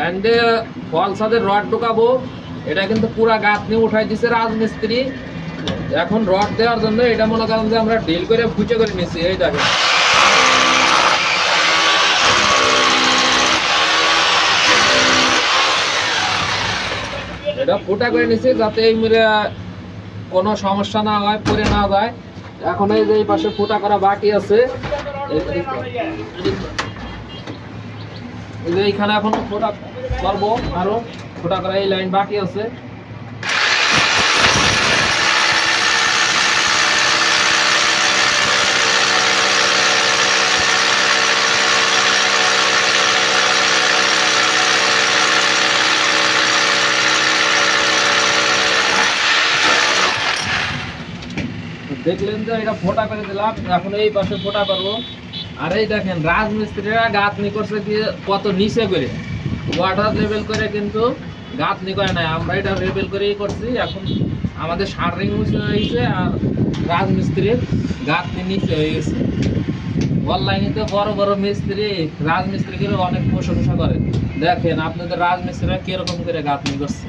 এন্ডে ফলসাদের রড ঢোকাবো, এটা কিন্তু পুরা গাঁথনি উঠাই দিছে রাজমিস্ত্রি। এখন রড দেওয়ার জন্য এটা মনে করেন যে আমরা ডিল করে ফুচে করে নিচ্ছি। এই দেখেন এটা ফুটা করে নিচ্ছি যাতে এই কোনো সমস্যা না হয়, পরে না যায়। এখন এই যে এই পাশে ফুটা করা বাকি আছে, এইখানে এখন ফোটা করবো, আরো ফোটা করা এই লাইন বাকি আছে। দেখলেন যে এটা ফোটা করে দিলাম, এখন এই পাশে ফোটা করবো। আর এই দেখেন রাজমিস্ত্রিরা গাঁথনি করছে কি কত নিচে করে, ওয়াটার লেভেল করে কিন্তু গাঁথনি করে নাই, আমরা এটা লেভেল করেই করছি। এখন আমাদের শাটারিং উঁচু হয়েছে আর রাজমিস্ত্রির গাঁথনি নিচে হয়ে গেছে। অনলাইনে তো বড় বড় মিস্ত্রি রাজমিস্ত্রিকে অনেক প্রশংসা করে। দেখেন আপনাদের রাজমিস্ত্রিরা কিরকম করে গাঁথনি করছে।